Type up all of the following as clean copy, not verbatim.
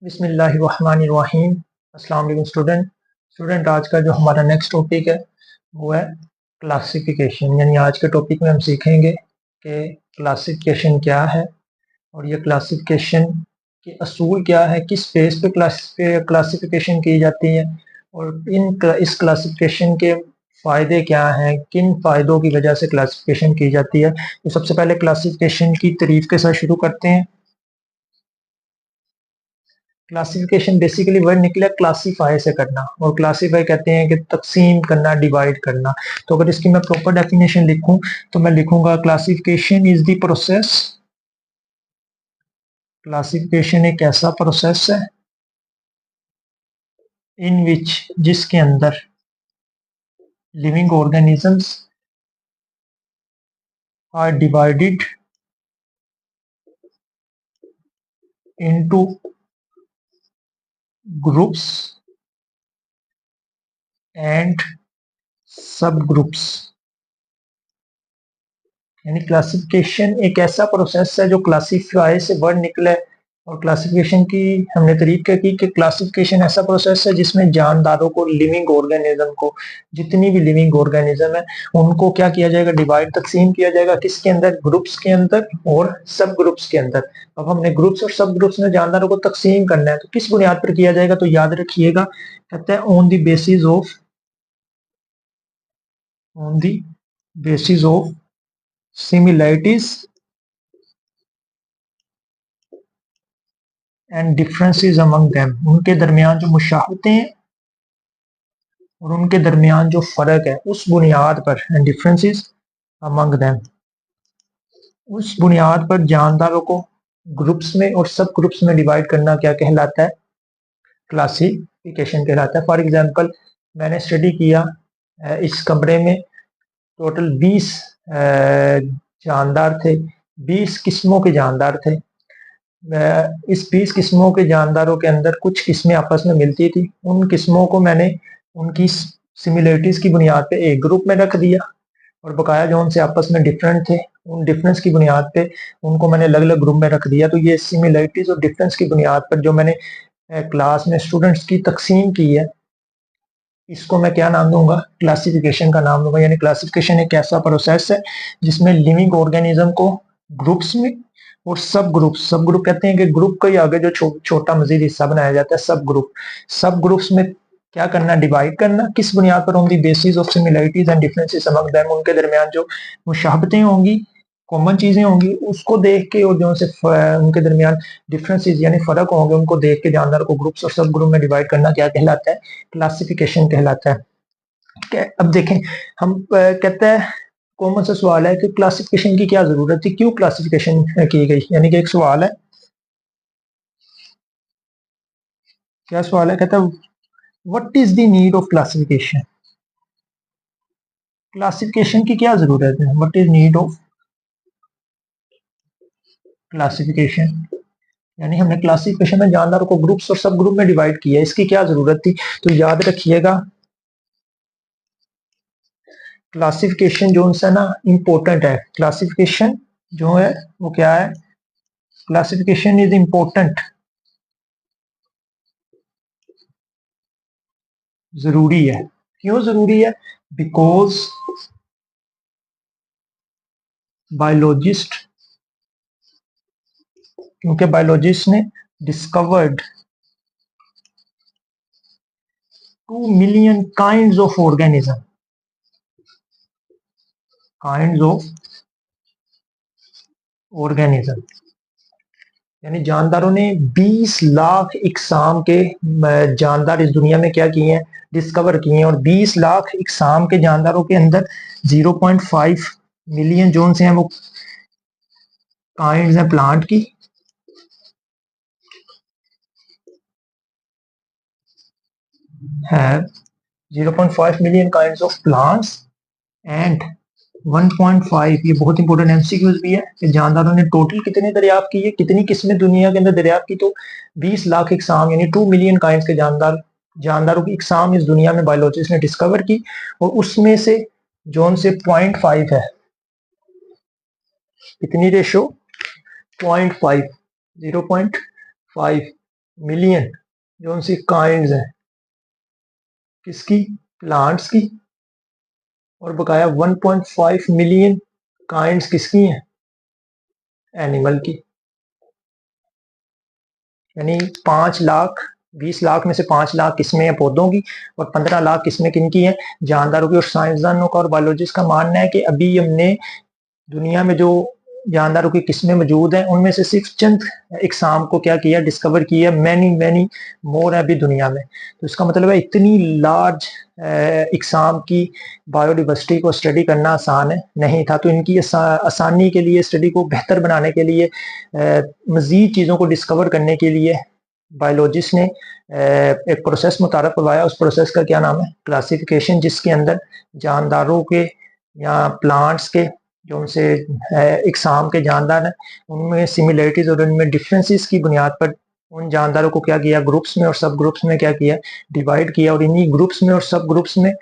बिस्मिल्लाहिर्रहमानिर्रहीम। अस्सलाम वालेकुम स्टूडेंट आज का जो हमारा नेक्स्ट टॉपिक है वो है क्लासिफिकेशन। यानी आज के टॉपिक में हम सीखेंगे कि क्लासिफिकेशन क्या है और ये क्लासिफिकेशन के असूल क्या है, किस बेस पे क्लासिफिकेशन की जाती है और इस क्लासिफिकेशन के फ़ायदे क्या हैं, किन फ़ायदों की वजह से क्लासिफिकेशन की जाती है। तो सबसे पहले क्लासिफिकेशन की तारीफ के साथ शुरू करते हैं। क्लासिफिकेशन बेसिकली वर्ड निकला क्लासीफाई से करना, और क्लासीफाई कहते हैं कि तकसीम करना, डिवाइड करना। तो अगर इसकी मैं प्रॉपर डेफिनेशन लिखूं तो मैं लिखूंगा classification is the process. Classification एक ऐसा प्रोसेस है इन विच, जिसके अंदर living organisms are divided into groups and subgroups. यानी क्लासिफिकेशन एक ऐसा प्रोसेस है जो क्लासीफाई से वर्ड निकला है, और क्लासिफिकेशन की हमने तारीफ क्या की कि क्लासिफिकेशन ऐसा प्रोसेस है जिसमें जानदारों को, लिविंग ऑर्गेनिज्म को, जितनी भी लिविंग ऑर्गेनिज्म है उनको क्या किया जाएगा, डिवाइड, तकसीम किया जाएगा। किसके अंदर? ग्रुप्स के अंदर और सब ग्रुप्स के अंदर। अब हमने ग्रुप्स और सब ग्रुप्स में जानदारों को तकसीम करना है, तो किस बुनियाद पर किया जाएगा? तो याद रखिएगा, कहते हैं on the basis of similarities and differences among them. उनके दरमियान जो मुशाबहतें हैं और उनके दरमियान जो फर्क है उस बुनियाद पर, एंड डिफरेंसेस अमंग देम, उस बुनियाद पर जानदारों को ग्रुप्स में और सब ग्रुप्स में डिवाइड करना क्या कहलाता है? क्लासिफिकेशन कहलाता है। फॉर एग्जांपल, मैंने स्टडी किया, इस कमरे में टोटल 20 जानदार थे, 20 किस्मों के जानदार थे। इस 20 किस्मों के जानदारों के अंदर कुछ किस्में आपस में मिलती थी। उन किस्मों को मैंने उनकी सिमिलरिटीज की बुनियाद पे एक ग्रुप में रख दिया, और बकाया जो उनसे आपस में डिफरेंट थे उन डिफरेंस की बुनियाद पे उनको मैंने अलग अलग ग्रुप में रख दिया। तो ये सिमिलरिटीज और डिफरेंस की बुनियाद पर जो मैंने क्लास में स्टूडेंट्स की तकसीम की है, इसको मैं क्या नाम दूंगा? क्लासिफिकेशन का नाम दूंगा। यानी क्लासिफिकेशन एक ऐसा प्रोसेस है जिसमें लिविंग ऑर्गेनिज्म को ग्रुप्स में और सब ग्रुप कहते हैं कि ग्रुप का ही आगे जो छोटा मजीद हिस्सा बनाया जाता है, सब ग्रुप्स में क्या करना? डिवाइड करना। किस बुनियाद पर? On the basis of similarities and differences among them. उनके दरमियान जो मुशाबहतें होंगी, कॉमन चीजें होंगी, उसको देख के, और जो से उनके दरमियान डिफरेंसेस यानी फर्क होंगे उनको देख के जानदार को ग्रुप्स और सब ग्रुप में डिवाइड करना क्या कहलाता है? क्लासिफिकेशन कहलाता है। अब देखें, हम कहते हैं, कॉमन सा सवाल है कि क्लासिफिकेशन की क्या जरूरत थी, क्यों क्लासिफिकेशन की गई? यानी कि एक सवाल है, क्या सवाल है? कहता है what is the need of classification. Classification की क्या जरूरत है? What is need of classification. यानी हमने क्लासिफिकेशन में जानदारों को ग्रुप्स और सब ग्रुप में डिवाइड किया, इसकी क्या जरूरत थी? तो याद रखिएगा, क्लासिफिकेशन जो है ना इम्पोर्टेंट है। क्लासिफिकेशन जो है वो क्या है? क्लासिफिकेशन इज इम्पोर्टेंट, जरूरी है। क्यों जरूरी है? बिकॉज बायोलॉजिस्ट, क्योंकि बायोलॉजिस्ट ने discovered 2 million kinds of organism, kinds of organism. यानी जानदारों ने 20 लाख इकसाम के जानदार इस दुनिया में क्या किए हैं? डिस्कवर किए हैं। और 20 लाख इकसाम के जानदारों के अंदर 0.5 मिलियन जोन से हैं वो काइंड्स हैं प्लांट की, है 0.5 million kinds of plants and 1.5, ये बहुत इंपॉर्टेंट एमसीक्यूज भी है कि जानदारों ने टोटल कितने दरियाफ्त की है, कितनी किस्में दुनिया के अंदर दरियाफ्त की? तो 20 लाख इकसाम, यानी 2 मिलियन काइंड्स के जानदारों की इकसाम इस दुनिया में बायोलॉजिस्ट ने डिस्कवर की। और उसमें से जोन से 0.5 है, कितनी रेशो? 0.5, 0.5 मिलियन जो सी काइंड्स हैं किसकी, प्लांट्स की, और बकाया 1.5 मिलियन काइंड्स किसकी हैं, एनिमल की। यानी 5 लाख, 20 लाख में से 5 लाख किस्में हैं पौधों की और 15 लाख किस्में किनकी हैं, जानदारों की। और साइंसदानों का और बायोलॉजिस्ट का मानना है कि अभी हमने दुनिया में जो जानदारों की किस्में मौजूद हैं उनमें से सिर्फ चंद इकसाम को क्या किया, डिस्कवर किया। मैनी मैनी मोर है अभी दुनिया में। तो इसका मतलब है इतनी लार्ज इकसाम की बायोडिवर्सिटी को स्टडी करना आसान है नहीं था। तो इनकी आसानी के लिए, स्टडी को बेहतर बनाने के लिए, मजीद चीज़ों को डिस्कवर करने के लिए बायोलॉजिस्ट ने एक प्रोसेस मुतारफ करवाया। उस प्रोसेस का क्या नाम है, क्लासिफिकेशन, जिसके अंदर जानदारों के या प्लांट्स के जो उनसे इकसाम के जानदार हैं उनमें सिमिलरिटीज और उनमें डिफरेंसेस की बुनियाद पर उन जानदारों को क्या किया, ग्रुप्स में और सब ग्रुप्स में क्या किया, डिवाइड किया। और इन्हीं ग्रुप्स में और सब ग्रुप्स में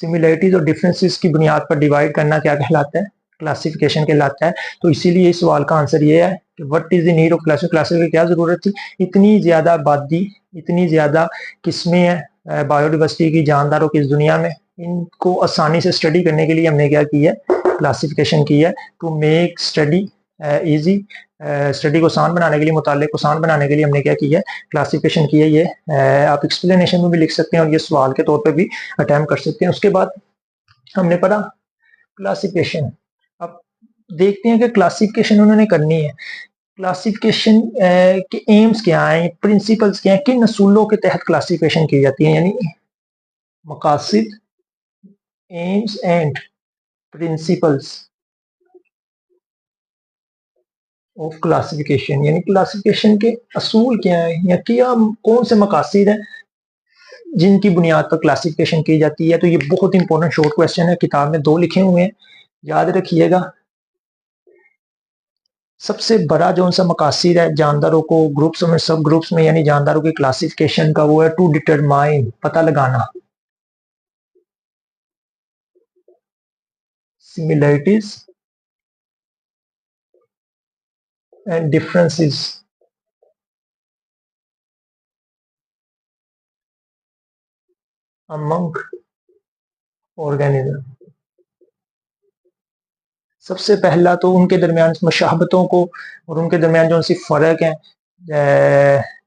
सिमिलरिटीज और डिफरेंसेस की बुनियाद पर डिवाइड करना क्या कहलाता है, क्लासिफिकेशन कहलाता है। तो इसीलिए इस सवाल का आंसर ये है कि what is the need of classification की क्या जरूरत थी। इतनी ज्यादा आबादी, इतनी ज्यादा किस्में हैं बायोडिवर्सिटी की, जानदारों की इस दुनिया में, इनको आसानी से स्टडी करने के लिए हमने क्या किया, क्लासिफिकेशन की है। To make study easy, study को आसान बनाने के लिए, मुताले को आसान बनाने के लिए हमने क्या किया है, क्लासिफिकेशन की है। ये आप एक्सप्लेनेशन में भी लिख सकते हैं और ये सवाल के तौर पे भी अटैम्प्ट कर सकते हैं। उसके बाद हमने पढ़ा क्लासिफिकेशन। अब देखते हैं कि क्लासिफिकेशन उन्होंने करनी है, क्लासिफिकेशन के एम्स क्या हैं, प्रिंसिपल्स क्या हैं, किन असूलों के तहत क्लासिफिकेशन की जाती है। यानी मकासिद, aims and principles of classification. यानी क्लासिफिकेशन के असूल क्या है या क्या कौन से मकासद हैं जिनकी बुनियाद पर क्लासिफिकेशन की जाती है। तो ये बहुत इंपॉर्टेंट शॉर्ट क्वेश्चन है, किताब में 2 लिखे हुए हैं, याद रखिएगा। सबसे बड़ा जो सा मकासद है जानदारों को ग्रुप्स में, सब ग्रुप्स में, यानी जानदारों की क्लासिफिकेशन का, वो है टू डिटरमाइन, पता लगाना, similarities and differences among organism. सबसे पहला तो उनके दरमियान मशाबतों को और उनके दरमियान जो सी फ़र्क है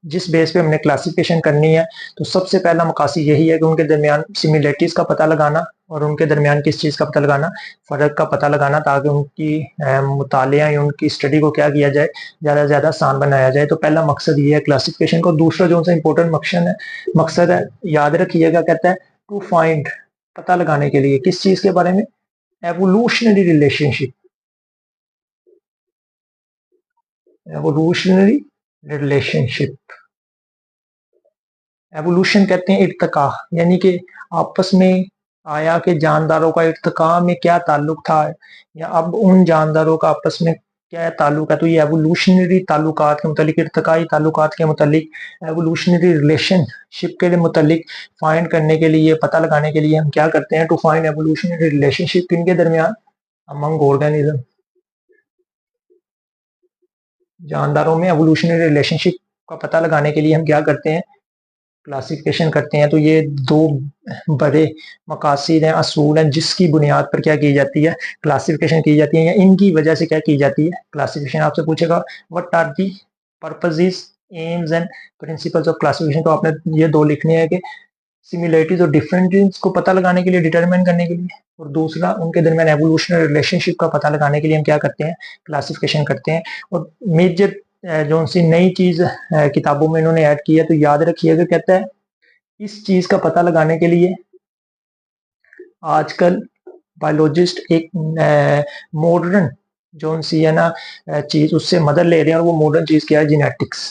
जिस बेस पे हमने क्लासिफिकेशन करनी है, तो सबसे पहला मकासद यही है कि उनके दरमियान सिमिलरिटीज़ का पता लगाना और उनके दरमियान किस चीज़ का पता लगाना, फ़र्क का पता लगाना, ताकि उनकी मुतालिया या उनकी स्टडी को क्या किया जाए, ज़्यादा से ज़्यादा आसान बनाया जाए। तो पहला मकसद ये है क्लासिफिकेशन को। दूसरा जो सा इंपॉर्टेंट मकसद है, याद रखिएगा, कहता है टू फाइंड, पता लगाने के लिए, किस चीज़ के बारे में, evolutionary relationship, evolutionary relationship. Evolution कहते हैं इर्तका, यानी कि आपस में आया के जानदारों का इर्तका में क्या ताल्लुक था या अब उन जानदारों का आपस में क्या ताल्लुक है। तो ये एवोल्यूशनरी ताल्लुकात के मुतालिक, इर्तकाई ताल्लुकात के मुतालिक, एवोल्यूशनरी रिलेशनशिप के मुतालिक फाइंड करने के लिए, पता लगाने के लिए हम क्या करते हैं, टू फाइंड एवोल्यूशनरी रिलेशनशिप किनके दरमियान, अमंग ऑर्गेनिज्म, जानदारों में एवोल्यूशनरी रिलेशनशिप का पता लगाने के लिए हम क्या करते हैं, क्लासिफिकेशन करते हैं। तो ये 2 बड़े मकासद हैं, असूल हैं, जिसकी बुनियाद पर क्या की जाती है, क्लासिफिकेशन की जाती है, या इनकी वजह से क्या की जाती है, क्लासिफिकेशन। आपसे पूछेगा what are the purposes, aims and principles of classification, तो आपने ये 2 लिखने हैं कि सिमिलरिटीज और डिफरेंसेस को पता लगाने के लिए, डिटरमाइन करने के लिए, और दूसरा उनके दरमियान एवोल्यूशनरी रिलेशनशिप का पता लगाने के लिए हम क्या करते हैं, क्लासिफिकेशन करते हैं। और मेजर जो सी नई चीज किताबों में इन्होंने ऐड की है, तो याद रखिएगा, कहता है इस चीज का पता लगाने के लिए आजकल बायोलॉजिस्ट एक मॉडर्न जो सी है ना चीज, उससे मदद ले रहे हैं। और वो मॉडर्न चीज क्या है, जेनेटिक्स।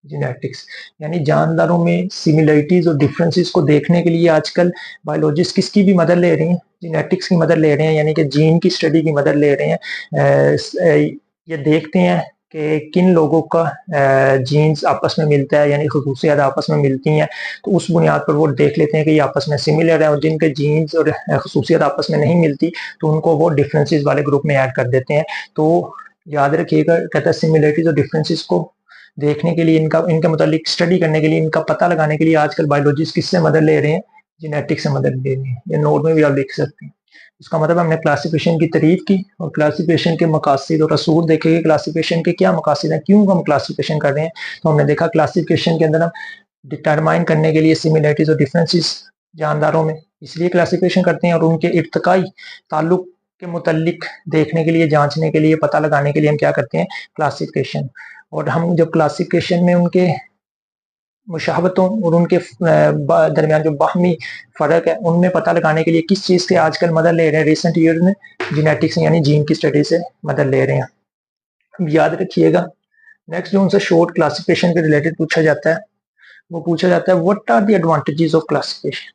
जेनेटिक्स यानी जानदारों में सिमिलरिटीज और डिफरेंसेस को देखने के लिए आजकल बायोलॉजिस्ट किसकी भी मदद ले रहे हैं, जेनेटिक्स की मदद ले रहे हैं, यानी कि जीन की स्टडी की मदद ले रहे हैं। ये देखते हैं कि किन लोगों का जीन्स आपस में मिलता है, यानी खसूसियात आपस में मिलती हैं। तो उस बुनियाद पर वो देख लेते हैं कि ये आपस में सिमिलर है, और जिनके जीन्स और खसूसियात आपस में नहीं मिलती तो उनको वो डिफरेंसेस वाले ग्रुप में ऐड कर देते हैं। तो याद रखिएगा, कहता है सिमिलरिटीज और डिफरेंसेस को देखने के लिए, इनके मुतालिक स्टडी करने के लिए, इनका पता लगाने के लिए आजकल बायोलॉजिस्ट किससे मदद ले रहे हैं? जेनेटिक्स से मदद ले रहे हैं। ये नोट में भी आप लिख सकते हैं। इसका मतलब हमने क्लासिफिकेशन की तारीफ की और क्लासिफिकेशन के मकासद और असूल देखे कि क्लासिफिकेशन के क्या मकासद हैं, क्यों हम क्लासिफिकेशन कर रहे हैं। तो हमने देखा क्लासिफिकेशन के अंदर हम डिटरमाइन करने के लिए सिमिलरिटीज और डिफरेंसेस जानदारों में इसलिए क्लासिफिकेशन करते हैं, और उनके इर्तकाई ताल्लुक के मुतल्लिक देखने के लिए, जांचने के लिए, पता लगाने के लिए हम क्या करते हैं? क्लासिफिकेशन। और हम जब क्लासिफिकेशन में उनके मुशाहबतों और उनके दरमियान जो बाहमी फ़र्क है उनमें पता लगाने के लिए किस चीज़ से आजकल मदद ले रहे हैं रिसेंट ईयर में? जेनेटिक्स यानी जीन की स्टडी से मदद ले रहे हैं। अब याद रखिएगा, नेक्स्ट जो उनसे शॉर्ट क्लासिफिकेशन के रिलेटेड पूछा जाता है, वो पूछा जाता है what are the advantages of classification.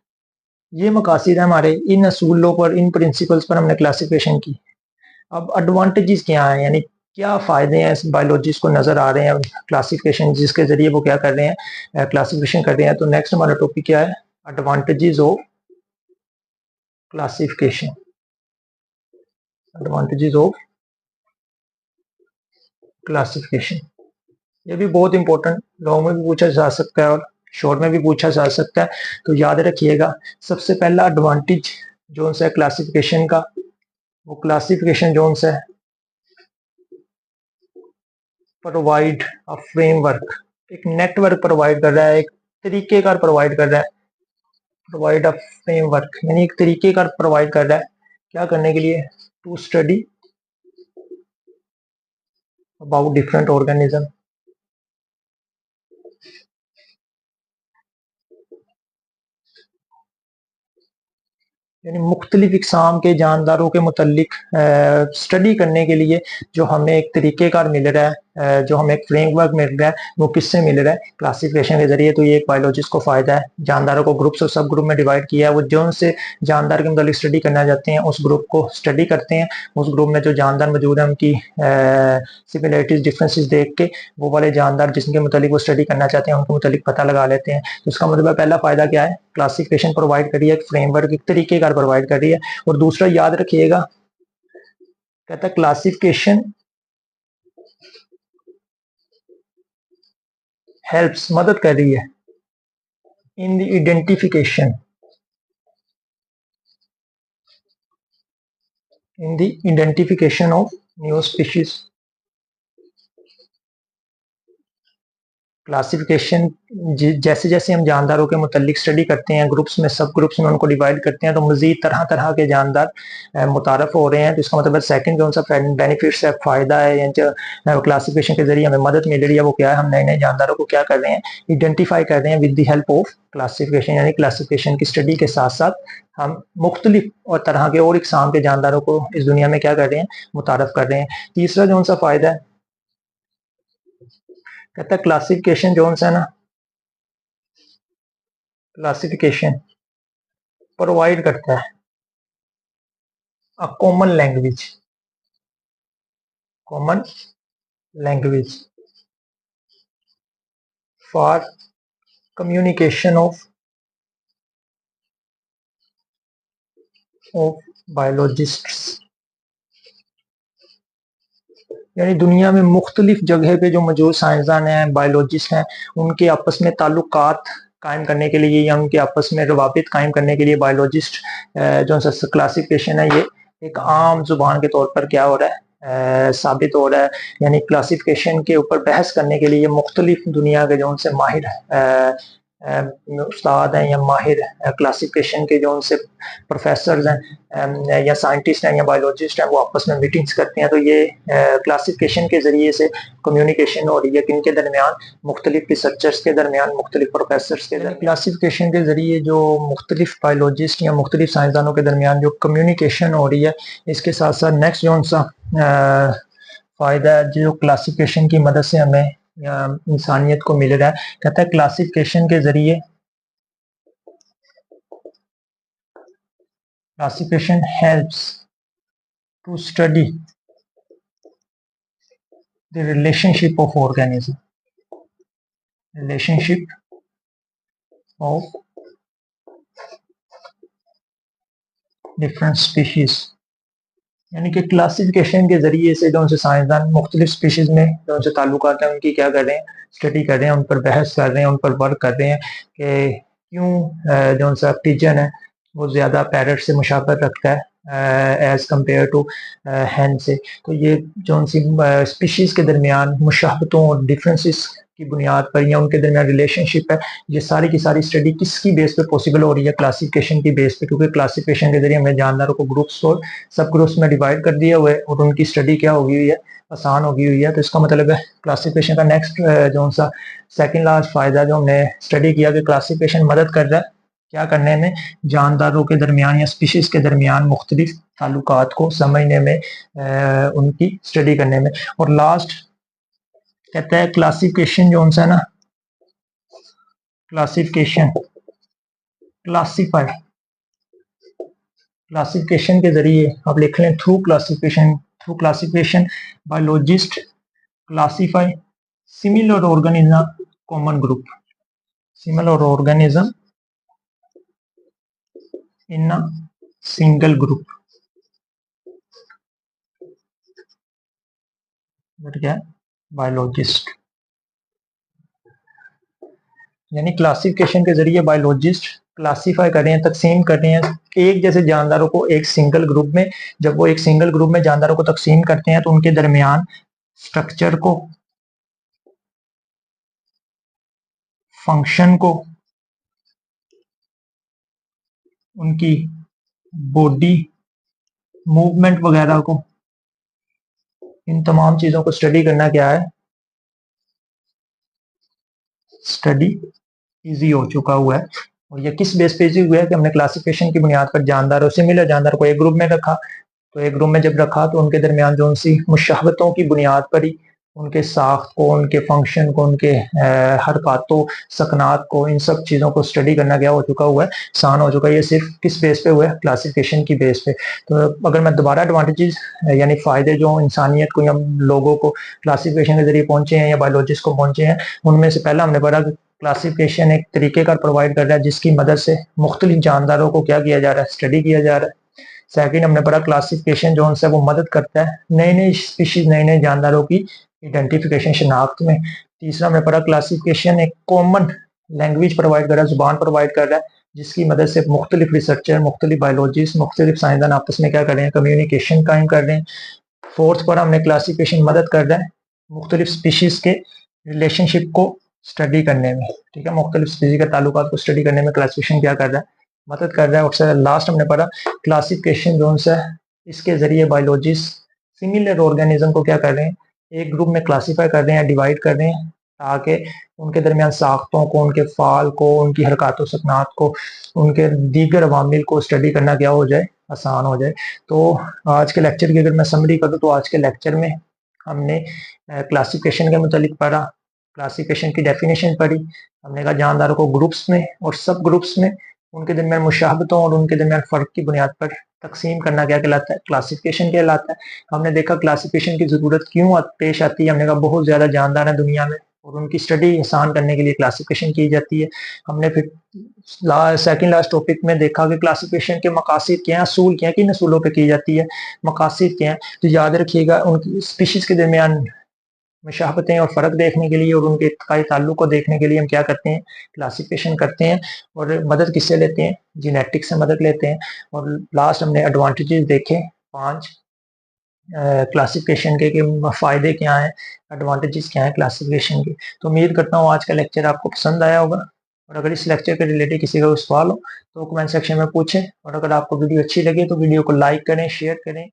ये मकासद है हमारे, इन असूलों पर, इन प्रिंसिपल्स पर हमने क्लासिफिकेशन की। अब एडवांटेजेस क्या हैं, यानी क्या फ़ायदे हैं इस बायोलॉजिस्ट को नज़र आ रहे हैं क्लासिफिकेशन जिसके ज़रिए वो क्या कर रहे हैं? क्लासिफिकेशन कर रहे हैं। तो नेक्स्ट हमारा टॉपिक क्या है? Advantages of classification. Advantages of classification, ये भी बहुत इंपॉर्टेंट, लॉन्ग में भी पूछा जा सकता है और शॉर्ट में भी पूछा जा सकता है। तो याद रखिएगा, सबसे पहला एडवांटेज जो है क्लासिफिकेशन का, वो क्लासिफिकेशन जो है प्रोवाइड अ फ्रेमवर्क, एक नेटवर्क प्रोवाइड कर रहा है, एक तरीकेकार प्रोवाइड कर रहा है। प्रोवाइड अ फ्रेमवर्क यानी एक तरीकेकार प्रोवाइड कर रहा है, क्या करने के लिए? To study about different organism. यानी मुख्तलिफ इकसाम के जानदारों के मुतल्लिक स्टडी करने के लिए जो हमें एक तरीक़ेकार मिल रहा है, जो हमें एक फ्रेमवर्क मिल रहा है, वो किससे मिल रहा है? क्लासिफिकेशन के ज़रिए। तो ये एक बायोलॉजिस्ट को फ़ायदा है। जानदारों को ग्रुप्स और सब ग्रुप में डिवाइड किया है, वो जो उनसे जानदार के मुतालिक स्टडी करना चाहते हैं उस ग्रुप को स्टडी करते हैं। उस ग्रुप में जो जानदार मौजूद है उनकी सिमिलरिटीज डिफरेंसेस देख के वो वाले जानदार जिसके मुतालिक वो स्टडी करना चाहते हैं उनके मुतालिक पता लगा लेते हैं। तो इसका मतलब पहला फ़ायदा क्या है? क्लासिफिकेशन प्रोवाइड करिए, एक फ्रेमवर्क, एक तरीकेकार प्रोवाइड कर रही है। और दूसरा याद रखिएगा, कहता है क्लासिफिकेशन हेल्प्स, मदद कर रही है in the identification of new species. Classification जैसे जैसे हम जानदारों के मुतालिक स्टडी करते हैं, ग्रुप्स में, सब ग्रुप्स में उनको डिवाइड करते हैं, तो मजीद तरह तरह के जानदार मुतारफ हो रहे हैं। तो इसका मतलब सेकंड जो सा बेनिफिट्स है, फ़ायदा है, या जो क्लासिफिकेशन के जरिए हमें मदद मिल रही है, वो क्या है? हम नए नए जानदारों को क्या कर रहे हैं? आइडेंटिफाई कर रहे हैं with the help of classification. यानी क्लासिफिकेशन की स्टडी के साथ साथ हम मुख्तलिफ और तरह के और इकसाम के जानदारों को इस दुनिया में क्या कर रहे हैं? मुतारफ कर रहे हैं। तीसरा जो सा फ़ायदा है, कहता है क्लासिफिकेशन जो है ना, क्लासिफिकेशन प्रोवाइड करता है a common language for communication of biologists. यानी दुनिया में मुख्तलिफ जगह पे जो मौजूद साइंसदान हैं, बायोलॉजिस्ट हैं, उनके आपस में ताल्लुकात कायम करने के लिए या उनके आपस में रवाबित कायम करने के लिए बायोलॉजिस्ट जो क्लासिफिकेशन है, ये एक आम जुबान के तौर पर क्या हो रहा है? साबित हो रहा है। यानी क्लासिफिकेशन के ऊपर बहस करने के लिए मुख्तलिफ दुनिया के जो उनसे माहिर उस्ताद हैं या माहिर क्लासिफिकेशन के जो उनसे प्रोफेसर हैं या साइंटिस्ट हैं या बायोलॉजिस्ट हैं, वो आपस में मीटिंग्स करते हैं। तो ये क्लासिफिकेशन के ज़रिए से कम्युनिकेशन हो रही है किन के दरमियान? मुख्तलिफ रिसर्चर्स के दरमियान, मुख्तलिफ प्रोफेसर्स के दरमियान। क्लासिफिकेशन के ज़रिए जो मुख्तलिफ बायोलॉजिस्ट या मुख्तलिफ साइंसदानों के दरमियान जो कम्युनिकेशन हो रही है, इसके साथ साथ नेक्स्ट जो सा फ़ायदा जो क्लासिफिकेशन की मदद से हमें या इंसानियत को मिल रहा है, कहता है क्लासिफिकेशन के ज़रिए classification helps to study the relationship of organism, relationship of different species यानी कि क्लासिफिकेशन के ज़रिए से जो उनसे साइंसदान मुख्तलिफ स्पीशीज़ में जो उनसे ताल्लुकात हैं उनकी क्या कर रहे हैं, स्टडी कर रहे हैं, उन पर बहस कर रहे हैं, उन पर वर्क कर रहे हैं कि क्यों जो उनसा पिजन है वो ज़्यादा पैरट से मुशाबत रखता है एज़ कम्पेयर टू हैन से। तो ये जो उनसी स्पीशीज़ के दरमियान मुशाबतों और डिफरेंसेस की बुनियाद पर या उनके दरमियान रिलेशनशिप है, ये सारी की सारी स्टडी किसकी बेस पे पॉसिबल हो रही है, क्लासिफिकेशन की बेस पे, क्योंकि क्लासिफिकेशन के जरिए हमने जानदारों को ग्रुप्स और सब ग्रुप्स में डिवाइड कर दिया हुआ है और उनकी स्टडी क्या होगी हुई है, आसान होगी हुई है। तो इसका मतलब है क्लासिफिकेशन का नेक्स्ट जो सा सेकेंड लास्ट फायदा जो हमने स्टडी किया कि क्लासिफिकेशन मदद कर रहा है क्या करने में, जानदारों के दरमियान या स्पीशीज के दरमियान मुख्तलिफ ताल्लुकात को समझने में, उनकी स्टडी करने में। और लास्ट कहता है क्लासिफिकेशन जो है ना, क्लासिफिकेशन क्लासिफिकेशन के जरिए आप लिख लें through classification biologist classify similar organism common group, similar organism in a single group, क्या बायोलॉजिस्ट, यानी क्लासिफिकेशन के जरिए बायोलॉजिस्ट क्लासिफाई कर रहे हैं, तकसीम कर रहे हैं एक जैसे जानदारों को एक सिंगल ग्रुप में। जब वो एक सिंगल ग्रुप में जानदारों को तकसीम करते हैं तो उनके दरमियान स्ट्रक्चर को, फंक्शन को, उनकी बॉडी मूवमेंट वगैरह को, इन तमाम चीजों को स्टडी करना क्या है, स्टडी इजी हो चुका हुआ है। और ये किस बेस पे इजी हुआ है कि हमने क्लासिफिकेशन की बुनियाद पर जानदारों, सिमिलर जानदारों को एक ग्रुप में रखा। तो एक ग्रुप में जब रखा तो उनके दरमियान जो उनसी मुशाबतों की बुनियाद पर ही उनके साख्त को, उनके फंक्शन को, उनके हरकतों सकनात को, इन सब चीज़ों को स्टडी करना क्या हो चुका हुआ है, आसान हो चुका है। ये सिर्फ किस बेस पे हुआ है, क्लासिफिकेशन की बेस पे। तो अगर मैं दोबारा एडवांटेजेस यानी फ़ायदे जो इंसानियत को या लोगों को क्लासिफिकेशन के जरिए पहुंचे हैं या बायोलॉजिस्ट को पहुंचे हैं, उनमें से पहला हमने पढ़ा क्लासिफिकेशन एक तरीक़ेकार प्रोवाइड कर रहा है जिसकी मदद से मुख्तलिफ जानदारों को क्या किया जा रहा है, स्टडी किया जा रहा है। सेकंड हमने पढ़ा क्लासिफिकेशन जो उनसे वो मदद करता है नए नए स्पीशीज, नए नए जानदारों की आइडेंटिफिकेशन, शनाख्त में। तीसरा हमने पढ़ा क्लासिफिकेशन एक कॉमन लैंग्वेज प्रोवाइड कर रहा है, जुबान प्रोवाइड कर रहा है जिसकी मदद से मुख्तलिफ रिसर्चर, मुख्तलिफ बायोलॉजिस्ट, मुख्तलिफ साइंसदान आपस में क्या कर रहे हैं, कम्युनिकेशन कायम कर रहे हैं। फोर्थ पर हमने क्लासिफिकेशन मदद कर रहा है मुख्तलिफ स्पीशीज के रिलेशनशिप को स्टडी करने में, ठीक है, मुख्तलिफ स्पीशीज के ताल्लुकात को स्टडी करने में क्लासिफिकेशन क्या कर रहा है, मदद कर रहा है। और लास्ट हमने पढ़ा क्लासिफिकेशन जो है इसके जरिए बायोलॉजिस्ट सिमिलर ऑर्गेनिज्म को क्या कर रहे हैं, एक ग्रुप में क्लासीफाई कर रहे हैं, डिवाइड कर रहे हैं ताकि उनके दरमियान साख्तों को, उनके फाल को, उनकी हरकत सकनात को, उनके दीगर अवामिल को स्टडी करना क्या हो जाए, आसान हो जाए। तो आज के लेक्चर की अगर मैं समरी करूँ तो आज के लेक्चर में हमने क्लासिफिकेशन के मुतालिक पढ़ा, क्लासिफिकेशन की डेफिनेशन पढ़ी, हमने कहा जानदारों को ग्रुप्स में और सब ग्रुप्स में उनके दरमियान मुशाहबतों और उनके दरमियान फ़र्क की बुनियाद पर तकसीम करना क्या कहलाता है, क्लासिफिकेशन कहलाता है। हमने देखा क्लासिफिकेशन की ज़रूरत क्यों पेश आती है, हमने कहा बहुत ज़्यादा जानदार हैं दुनिया में और उनकी स्टडी आसान करने के लिए क्लासिफिकेशन की जाती है। हमने फिर सेकंड लास्ट टॉपिक में देखा कि क्लासिफिकेशन के मकासद क्या हैं, असूल क्या हैं, किन असूलों पर की जाती है, मकासद क्या हैं। तो याद रखिएगा उनकी स्पीशीज़ के दरमियान मुशाबहतें और फ़र्क देखने के लिए और उनके इत्तकाई ताल्लुक को देखने के लिए हम क्या करते हैं, क्लासिफिकेशन करते हैं। और मदद किससे लेते हैं, जेनेटिक्स से मदद लेते हैं। और लास्ट हमने एडवांटेजेस देखे 5 क्लासिफिकेशन के फ़ायदे क्या हैं, एडवांटेजेस क्या हैं क्लासिफिकेशन के। तो उम्मीद करता हूँ आज का लेक्चर आपको पसंद आया होगा। और अगर इस लेक्चर के रिलेटेड किसी का कोई सवाल हो तो कमेंट सेक्शन में पूछें। और अगर आपको वीडियो अच्छी लगे तो वीडियो को लाइक करें, शेयर करें